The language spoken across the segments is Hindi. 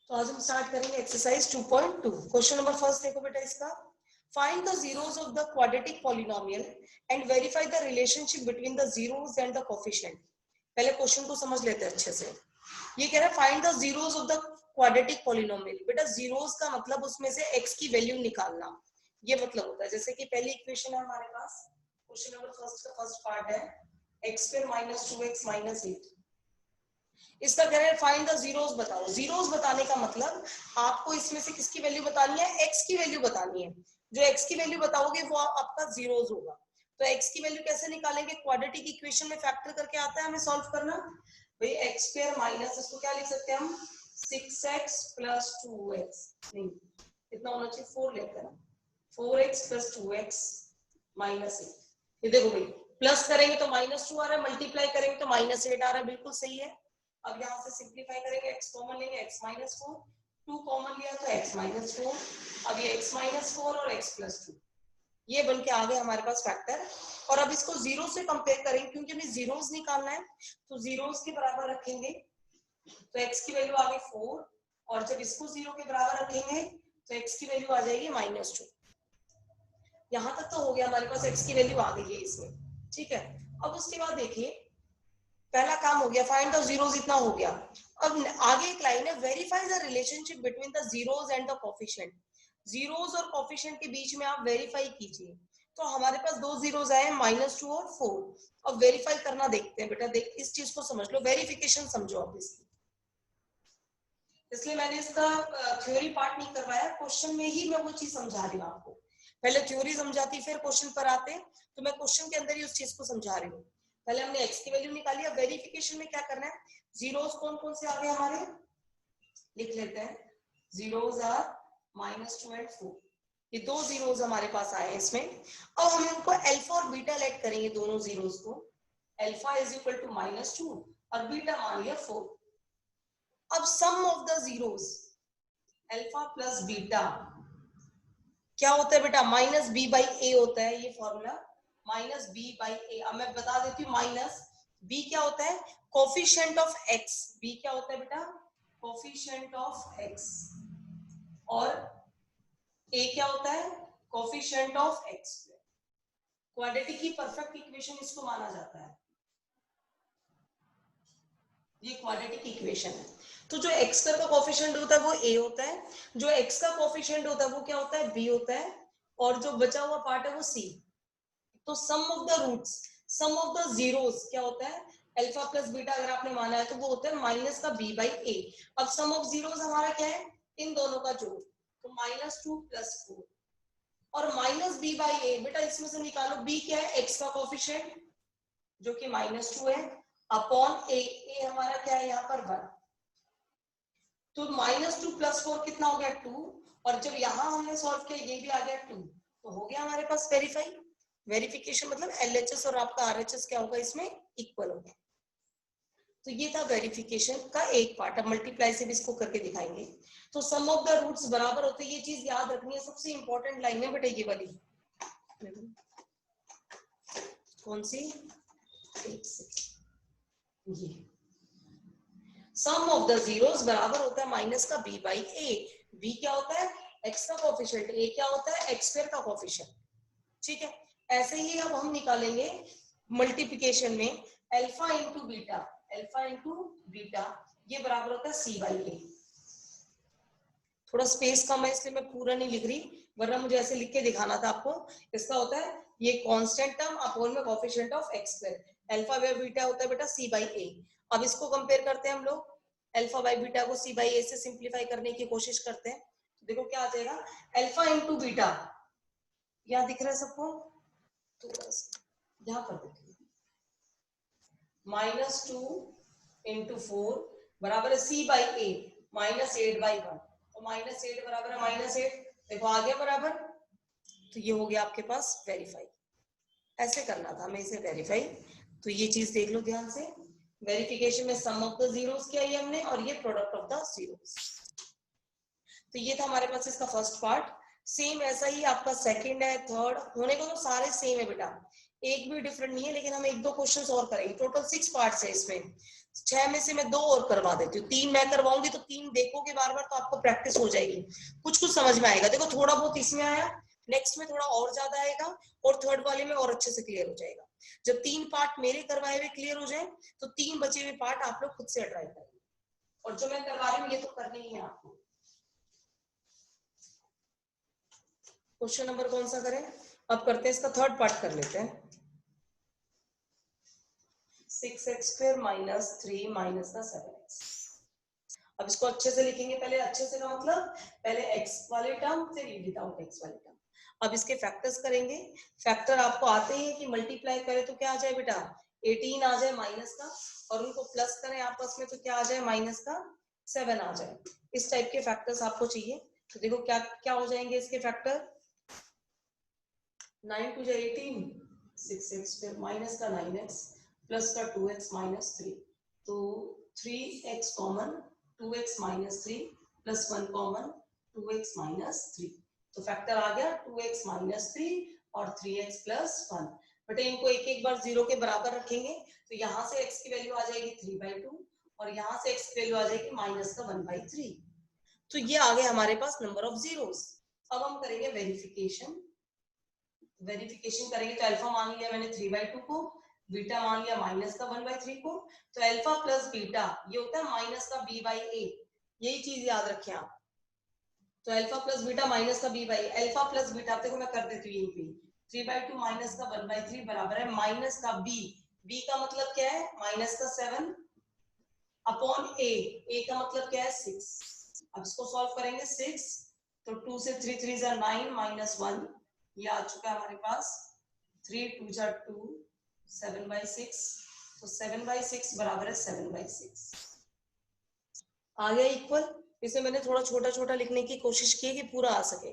तो आज हम स्टार्ट करेंगे एक्सरसाइज 2.2। क्वेश्चन नंबर फर्स्ट देखो बेटा इसका, find the zeros of the quadratic polynomial and verify the relationship between the zeros and the coefficient. पहले क्वेश्चन को समझ लेते हैं अच्छे से। ये कह रहा है find the zeros of the quadratic polynomial. बेटा जीरोस का मतलब उसमें से x की वैल्यू निकालना, ये मतलब होता है। जैसे कि पहली इक्वेशन है हमारे पास, क्वेश्चन नंबर फर्स्ट का फर्स्ट पार्ट है x² - 2x - 8। इसका कह रहे हैं फाइंड द जीरोस बताओ। जीरोस बताने का मतलब आपको इसमें से किसकी वैल्यू बतानी है, x की वैल्यू बतानी है। जो x की वैल्यू बताओगे वो आपका जीरोस होगा। तो x की वैल्यू कैसे निकालेंगे, क्वाड्रेटिक इक्वेशन में फैक्टर करके आता है हमें सॉल्व करना। भाई x² माइनस, इसको क्या लिख सकते हैं हम, 6x + 2x, नहीं इतना होना चाहिए 4 लेकर ना, 4x + 2x - 8। ये देखो भाई, प्लस करेंगे तो -2 आ रहा है, मल्टीप्लाई करेंगे तो -8 आ रहा है, बिल्कुल सही है। अब यहाँ से सिंप्लीफाई करेंगे, x कॉमन लेंगे, x - 4, 2 कॉमन लिया तो x - 4, अब ये x - 4 और x + 2, ये बन के आ गए हमारे पास फैक्टर। और अब इसको जीरो से कंपेयर करेंगे क्योंकि हमें जीरोस निकालना है, तो जीरोस के बराबर रखेंगे तो x की वैल्यू आ गई 4, और जब इसको जीरो के बराबर रखेंगे तो x की वैल्यू आ जाएगी -2। यहाँ तक तो हो गया, हमारे पास x की वैल्यू आ गई है इसमें, ठीक है। अब उसके बाद देखिए पहला काम हो गया, फाइंड द जीरोस, इतना हो गया। अब आगे एक लाइन है, verify the relationship between the zeros and the coefficient. Zeros और कोफिशिएंट के बीच में आप वेरीफाई कीजिए। तो हमारे पास दो जीरोस आए, -2 और 4। अब वेरीफाई करना देखते हैं बेटा, देख इस चीज को समझ लो, वेरिफिकेशन समझो आप इसकी। इसलिए मैंने इसका थ्योरी पार्ट नहीं करवाया, क्वेश्चन में ही मैं वो चीज समझा रही हूँ आपको। पहले थ्योरी समझाती फिर क्वेश्चन पर आते, तो मैं क्वेश्चन के अंदर ही उस चीज को समझा रही हूँ। पहले हमने x की वैल्यू निकाली, अब वेरिफिकेशन में क्या करना है, जीरोस कौन कौन से आ गए हमारे, लिख लेते हैं। जीरोस आर -2 और 4, ये दो जीरोस हमारे पास आए हैं इसमें। अब हम इनको अल्फा और बीटा लेट करेंगे, दोनों जीरोस को। अल्फा = -2 और बीटा मान लिया 4। अब sum of the zeros, alpha plus beta क्या होता है बेटा, -b/a होता है, ये फॉर्मूला -b/a। अब मैं बता देती हूँ, माइनस b क्या होता है, कोफिशिएंट ऑफ x। b क्या होता है बेटा, कोफिशिएंट ऑफ x, और a क्या होता है, कोफिशिएंट ऑफ x। क्वाड्रेटिक की परफेक्ट इक्वेशन इसको माना जाता है, ये क्वाड्रेटिक इक्वेशन है। तो जो x का कोफिशिएंट होता है वो a होता है, जो x का कोफिशिएंट होता है वो क्या होता है, b होता है, और जो बचा हुआ पार्ट है वो c। तो sum of the roots, sum of the zeros क्या होता है, अल्फा प्लस बीटा अगर आपने माना है तो वो होता है -b/a। अब सम ऑफ जीरोस हमारा क्या है, इन दोनों का जोड़, तो -2 + 4 और -b/a। बेटा इसमें से निकालो, b क्या है, x का कोफिशिएंट जो कि -2 है, अपॉन a। a हमारा क्या है यहाँ पर 1, तो -2 + 4 कितना हो गया 2, और जब यहाँ हमने सॉल्व किया ये भी आ गया 2, तो हो गया हमारे पास वेरीफाई। वेरिफिकेशन मतलब LHS और आपका RHS क्या होगा, इसमें इक्वल होगा। तो ये था वेरिफिकेशन का एक पार्ट। अब मल्टीप्लाई से भी इसको करके दिखाएंगे। तो सम ऑफ द रूट्स बराबर होते हैं, ये चीज याद रखनी है, सबसे इंपॉर्टेंट लाइन है बेटा ये वाली। कौन सी, ये सम ऑफ द जीरोस बराबर होता है माइनस का b/a। b क्या होता है, x का कोफिशिएंट, a क्या होता है, x² का कोफिशिएंट, ठीक है। ऐसे ही अब हम निकालेंगे मल्टीप्लिकेशन में, alpha into beta, alpha into beta ये बराबर होता है c/a। थोड़ा स्पेस कम है इसलिए मैं पूरा नहीं लिख रही, वरना मुझे ऐसे लिख के दिखाना था आपको। इसका होता है ये कांस्टेंट टर्म अपॉन में coefficient of x², alpha by beta होता है बेटा c/a। अब इसको कंपेयर करते हैं हम लोग, अल्फा बाय बीटा को c/a से सिंप्लीफाई करने की कोशिश करते हैं। तो देखो क्या आ जाएगा, अल्फा इंटू बीटा, यहाँ दिख रहा है सबको, थोड़ा सा यहाँ पर देखिए, -2 × 4 बराबर है c/a, -8/1, तो -8 बराबर है -8, देखो आ गया बराबर। तो ये हो गया आपके पास वेरीफाई। ऐसे करना था हमें इसे वेरीफाई, तो ये चीज देख लो ध्यान से। वेरिफिकेशन में सम ऑफ द जीरोस किया है हमने, और ये प्रोडक्ट ऑफ द जीरोस। तो ये था हमारे पास इसका फर्स्ट पार्ट। सेम ऐसा ही आपका सेकंड है, थर्ड, होने को तो सारे सेम है बेटा, एक भी डिफरेंट नहीं है, लेकिन हम एक दो क्वेश्चंस और करेंगे। टोटल 6 पार्ट्स है इसमें, 6 में से मैं 2 और करवा देती हूँ, 3 मैं करवाऊंगी तो 3 देखोगे बार बार तो आपको प्रैक्टिस हो जाएगी, कुछ कुछ समझ में आएगा। देखो थोड़ा बहुत इसमें आया, नेक्स्ट में थोड़ा और ज्यादा आएगा, और थर्ड वाले में और अच्छे से क्लियर हो जाएगा। जब 3 पार्ट मेरे करवाए हुए क्लियर हो जाए तो 3 बचे हुए पार्ट आप लोग खुद से ट्राई करेंगे, और जो मैं करवा रही हूँ ये तो करनी ही है आपको। क्वेश्चन नंबर कौन सा करें? अब करते हैं इसका थर्ड पार्ट कर लेते हैं। 6x² माइनस 3 माइनस का 7x। अब इसको अच्छे से लिखेंगे, पहले अच्छे से का मतलब पहले x वाले टर्म फिर विदाउट x वाले टर्म। अब इसके फैक्टर्स करेंगे। फैक्टर आपको आते ही है कि मल्टीप्लाई करें तो क्या आ जाए बेटा, 18 आ जाए माइनस का, और उनको प्लस करें आपस में तो क्या आ जाए माइनस का 7 आ जाए। इस टाइप के फैक्टर्स आपको चाहिए। तो देखो क्या क्या हो जाएंगे इसके फैक्टर, 9 टू 18, 6x² माइनस का 9x प्लस का 2x माइनस 3, तो 3x common, 2x minus 3 plus 1 common, 2x minus 3। तो फैक्टर आ गया 2x माइनस 3 और 3x प्लस 1। बट इनको एक एक बार 0 के बराबर रखेंगे तो यहाँ से x की वैल्यू आ जाएगी 3/2 और यहाँ से x की वैल्यू आ जाएगी माइनस का 1/3। तो ये आ गया हमारे पास नंबर ऑफ जीरोस। अब हम करेंगे वेरिफिकेशन। वेरिफिकेशन करेंगे तो अल्फा मान लिया मैंने 3/2 को, बीटा मान लिया माइनस का 1/3 को, तो अल्फा प्लस बीटा ये होता है माइनस का b/a। यही चीज याद रखें आप। तो अल्फा प्लस बीटा माइनस का b/a, अल्फा प्लस बीटा देखो मैं कर देती हूँ यहीं पे, 3/2 माइनस का 1/3 बराबर है माइनस का b का मतलब क्या है माइनस का 7 अपॉन a का मतलब क्या है 6। अब इसको सॉल्व करेंगे 6, तो 2 से 3 3 जा 9 माइनस 1, ये आ चुका है हमारे पास 3 2 जा 2 7/6, तो 7/6 बराबर है 7/6 आ गया इक्वल। इसे मैंने थोड़ा छोटा छोटा लिखने की कोशिश की कि पूरा आ सके।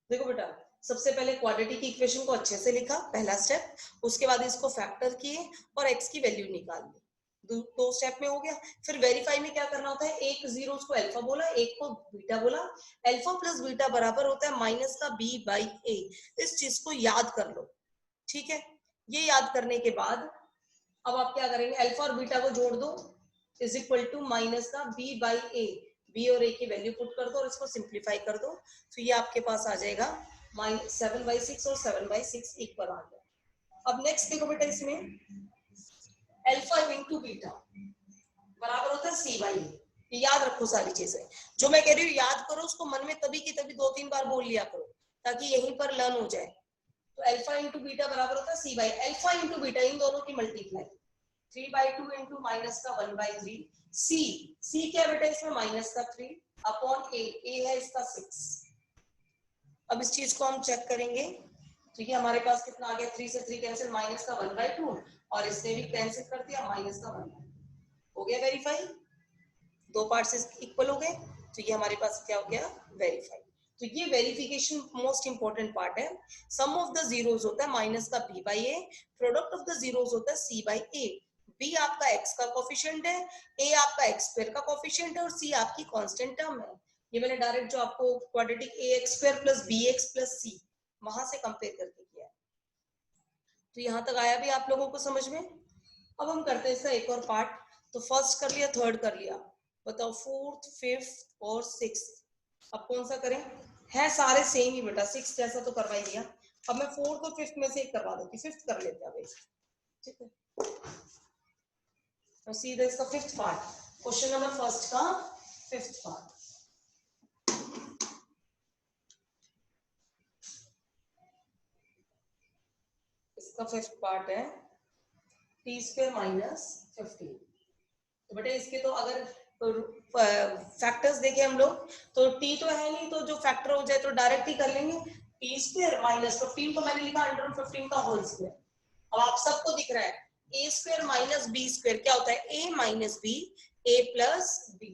देखो बेटा सबसे पहले क्वाड्रेटिक इक्वेशन को अच्छे से लिखा, पहला स्टेप, उसके बाद इसको फैक्टर किए और x की वैल्यू निकाल ली, दो स्टेप में हो गया। फिर वेरीफाई में क्या करना होता है, एक जीरो को अल्फा बोला, एक को बीटा बोला, अल्फा प्लस बीटा बराबर होता है माइनस का b/a। इस चीज को याद कर लो, ठीक है। ये याद करने के बाद अब आप क्या करेंगे, अल्फा और बीटा को जोड़ दो, इज इक्वल टू माइनस का b/a, b और a की वैल्यू पुट कर दो और इसको सिंप्लीफाई कर दो, तो ये आपके पास आ जाएगा 7/6 और 7/6 इक्वल आ गया। अब नेक्स्ट देखो बेटा, इसमें अल्फा इंटू बीटा बराबर होता है c/a। याद रखो सारी चीजें, जो मैं कह रही हूँ याद करो, उसको मन में तभी की तभी 2-3 बार बोल लिया करो ताकि यहीं पर लर्न हो जाए। तो अल्फा इंटू बीटा बराबर होता है c/a, अल्फा इंटू बीटा इन दोनों की मल्टीप्लाई, 3/2 इंटू माइनस का 1/3, c क्या बेटा इसमें माइनस का 3 अपॉन a है इसका 6। अब इस चीज को हम चेक करेंगे तो ये हमारे पास कितना आ गया, 3 से 3 कैंसिल, माइनस का 1/2 और इसने भी कैंसिल कर दिया माइनस का 1 हो गया वेरीफाई, दो पार्ट्स इक्वल हो गए, तो ये हमारे पास क्या हो गया वेरीफाई। तो ये वेरिफिकेशन मोस्ट इंपॉर्टेंट पार्ट है। सम ऑफ द जीरोस होता है माइनस का b/a, product of the zeros होता है c/a। b आपका x का कोफिशिएंट है, a आपका x² का कोफिशिएंट है और c आपकी कांस्टेंट टर्म है। ये मैंने डायरेक्ट जो आपको quadratic ax² plus bx plus c वहां से कंपेयर करके किया है। तो यहाँ तक आया भी आप लोगों को समझ में। अब हम करते हैं इसका एक और पार्ट। तो फर्स्ट कर लिया, थर्ड कर लिया, बताओ फोर्थ, फिफ्थ और सिक्स्थ अब कौन सा करें, है सारे सेम ही बेटा, सिक्स जैसा तो करवा ही दिया। अब मैं फोर्थ और फिफ्थ में से एक करवा देती, फिफ्थ कर लेते हैं, ठीक है। तो सीधा इसका fifth part, question number first का फिफ्थ पार्ट। इसका फिफ्थ पार्ट है t² माइनस 15। तो बेटा इसके तो अगर फैक्टर्स देखें हम लोग तो t तो है नहीं, तो जो फैक्टर हो जाए तो डायरेक्ट ही कर लेंगे, t² माइनस 15 को मैंने लिखा अंडर 15 का होल स्क्वायर। अब आप सबको दिख रहा है a² माइनस b² क्या होता है, a minus b, a plus b,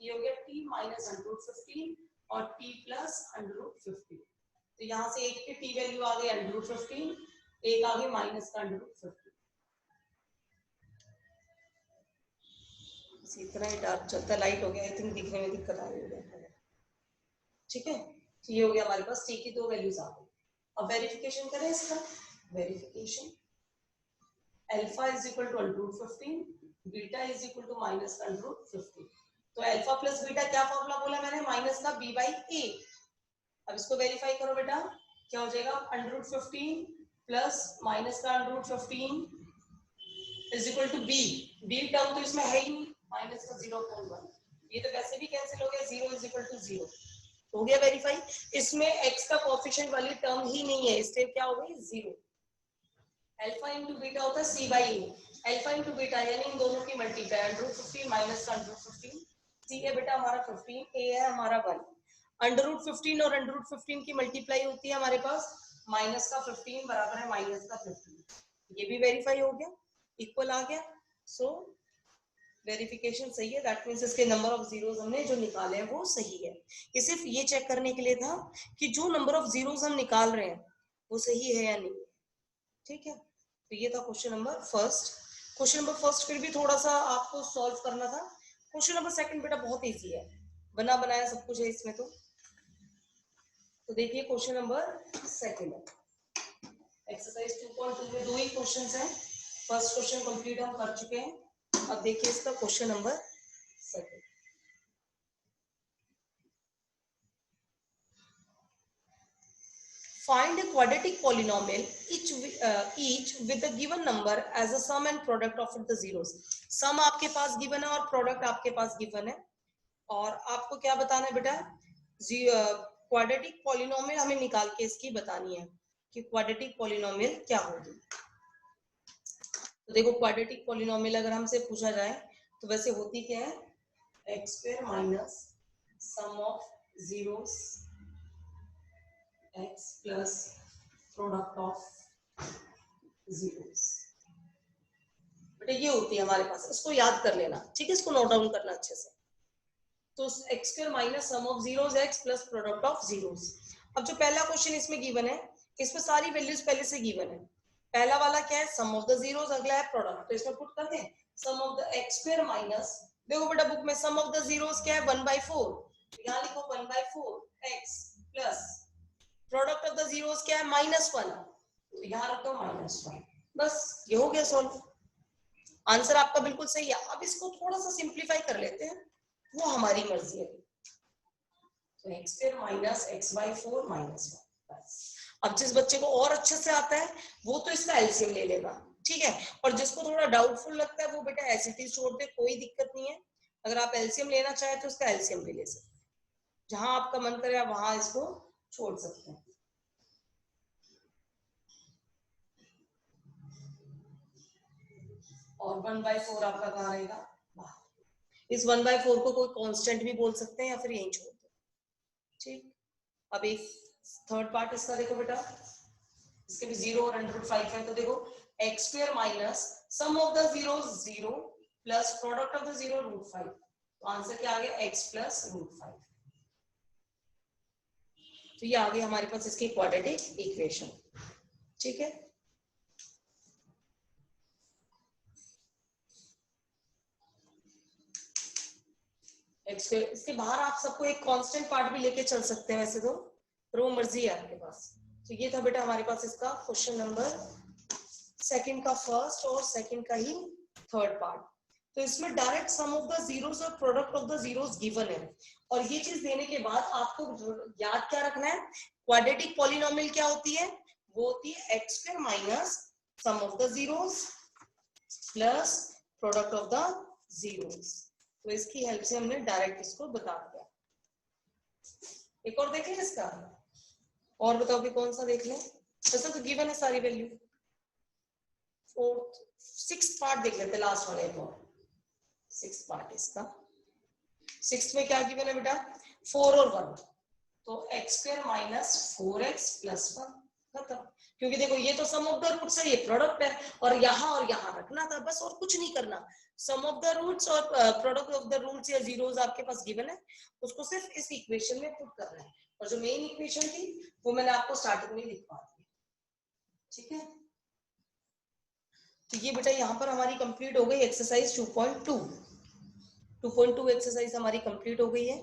ये हो गया t माइनस अंडर 15 और t प्लस अंडर 15। तो यहाँ से एक की t वैल्यू आ गई अंडर 15, एक आ गई माइनस का अंडर 15। इतना ही डार्क चलता है, लाइट हो गया, आई थिंक दिखने में दिक्कत आ रही है, ठीक है। तो ये हो गया हमारे पास t की दो वैल्यूज आ गई। अब वेरिफिकेशन करें इसका, verification alpha is equal to under 15 beta is equal to minus का अंडर रूट 15। तो अल्फा प्लस बीटा क्या फॉर्मूला बोला मैंने, माइनस का बी बाई ए। अब इसको वेरीफाई करो बेटा, क्या हो जाएगा, अंडर रूट 15 प्लस माइनस का under root 15 is equal to B. B term तो इसमें है ही नहीं, माइनस का 0.1, ये तो वैसे भी कैंसिल हो गया, 0 इज इक्वल टू 0, हो गया वेरीफाई। इसमें x का कोएफिशिएंट वाली टर्म ही नहीं है, इसलिए क्या हो गई 0। अल्फा इंटू बीटा होता है c by A, alpha into beta यानी इन दोनों की मल्टीप्लाई, अंडर रूट 15 माइनस का अंडर रूट 15, c है बेटा हमारा 15, a है हमारा 1, अंडर रूट 15 और अंडर रूट 15 की मल्टीप्लाई होती है हमारे पास, माइनस का 15 बराबर है माइनस का 15, ये भी वेरीफाई हो गया, इक्वल आ गया। सो वेरिफिकेशन सही है, दैट मींस इसके नंबर ऑफ जीरोस हमने जो निकाले हैं वो सही है। ये सिर्फ ये चेक करने के लिए था कि जो नंबर ऑफ जीरोस हम निकाल रहे हैं वो सही है या नहीं, ठीक है। तो ये था question number first. Question number first फिर भी थोड़ा सा आपको सॉल्व करना था। क्वेश्चन नंबर सेकंड बेटा बहुत इजी है, बना बनाया सब कुछ है इसमें। तो देखिए क्वेश्चन नंबर सेकंड एक्सरसाइज 2.2 में दो ही क्वेश्चंस हैं। फर्स्ट क्वेश्चन कंप्लीट हम कर चुके हैं, अब देखिए इसका question number second. Find a quadratic polynomial each with the given number as a sum and product of the zeros. Sum आपके पास given है और product आपके पास given है, और आपको क्या बताना है बेटा, क्वाड्रेटिक पॉलिनोमियल हमें निकाल के इसकी बतानी है कि क्वाड्रेटिक पॉलिनोमियल क्या होगी। तो देखो क्वाड्रेटिक पॉलिनोमियल अगर हमसे पूछा जाए तो वैसे होती क्या है, x square minus sum of zeros x plus product of zeros, बेटा ये होती है हमारे पास, इसको याद कर लेना, ठीक है, इसको नोट डाउन करना अच्छे से। तो x square minus sum of zeros x plus product of zeros. अब जो पहला क्वेश्चन इसमें गिवन है, इसमें सारी वैल्यूज पहले से गिवन है। पहला वाला क्या है, सम ऑफ द जीरोस, अगला है प्रोडक्ट, तो इसमें पुट करते हैं sum of the x square minus, देखो बेटा बुक में सम ऑफ द जीरोस क्या है 1/4, यहाँ लिखो 1/4 x plus product of the zeros क्या है -1, तो यहाँ रखो -1, बस ये हो गया सॉल्व। आंसर आपका बिल्कुल सही है। अब इसको थोड़ा सा सिंप्लीफाई कर लेते हैं, वो हमारी मर्जी है। तो x स्क्वायर माइनस x/4 -1, बस। अब जिस बच्चे को और अच्छे से आता है वो तो इसका एलसीएम ले लेगा, ठीक है, और जिसको थोड़ा डाउटफुल लगता है वो बेटा ऐसे ही छोड़ दे, कोई दिक्कत नहीं है। अगर आप एलसीएम लेना चाहे तो उसका एलसीएम भी ले सकते हैं, जहां आपका मन करे आप वहां इसको छोड़ सकते हैं। और 1/4 आपका कहाँ रहेगा, बाहर। इस 1/4 को कोई कांस्टेंट भी बोल सकते हैं या फिर यहीं छोड़ दो, ठीक। अब एक थर्ड पार्ट इसका देखो बेटा, इसके भी 0 और √5 है, तो देखो x square minus sum of the zero 0 plus product of the zero √5, तो आंसर क्या आ गया x प्लस √5। तो ये आ गई हमारे पास इसकी क्वाड्रेटिक इक्वेशन, ठीक है। इसके बाहर आप सबको एक कांस्टेंट पार्ट भी लेके चल सकते हैं वैसे तो, वो मर्जी है आपके पास। तो ये था बेटा हमारे पास इसका क्वेश्चन नंबर सेकंड का फर्स्ट और सेकंड का ही थर्ड पार्ट। तो इसमें direct sum of the zeros और product of the zeros given है, और ये चीज देने के बाद आपको याद क्या रखना है, क्वाड्रेटिक पॉलिनोमियल क्या होती है, वो होती है x square minus sum of the zeros plus product of the zeros. तो इसकी हेल्प से हमने डायरेक्ट इसको बता दिया। एक और देख लें इसका, और बताओ कि कौन सा देख लें, वैसे तो गिवन है सारी वैल्यू। फोर्थ सिक्स्थ पार्ट देख लेते हैं, लास्ट वाले को, सिक्स्थ पार्ट इसका। सिक्स्थ में क्या गिवन है बेटा, 4 और 1, तो x square minus 4x plus 1, खत्म। क्योंकि देखो ये तो सम ऑफ द रूट्स है, ये प्रोडक्ट है, और यहाँ रखना था बस, और कुछ नहीं करना। सम ऑफ द रूट्स और प्रोडक्ट ऑफ द रूट्स या जीरोस आपके पास गिवन है, उसको सिर्फ इस इक्वेशन में पुट करना है, और जो मेन इक्वेशन थी वो मैंने आपको स्टार्टिंग में लिखवा दी, ठीक है। तो ये बेटा यहाँ पर हमारी कंप्लीट हो गई एक्सरसाइज 2.2 एक्सरसाइज हमारी कंप्लीट हो गई है।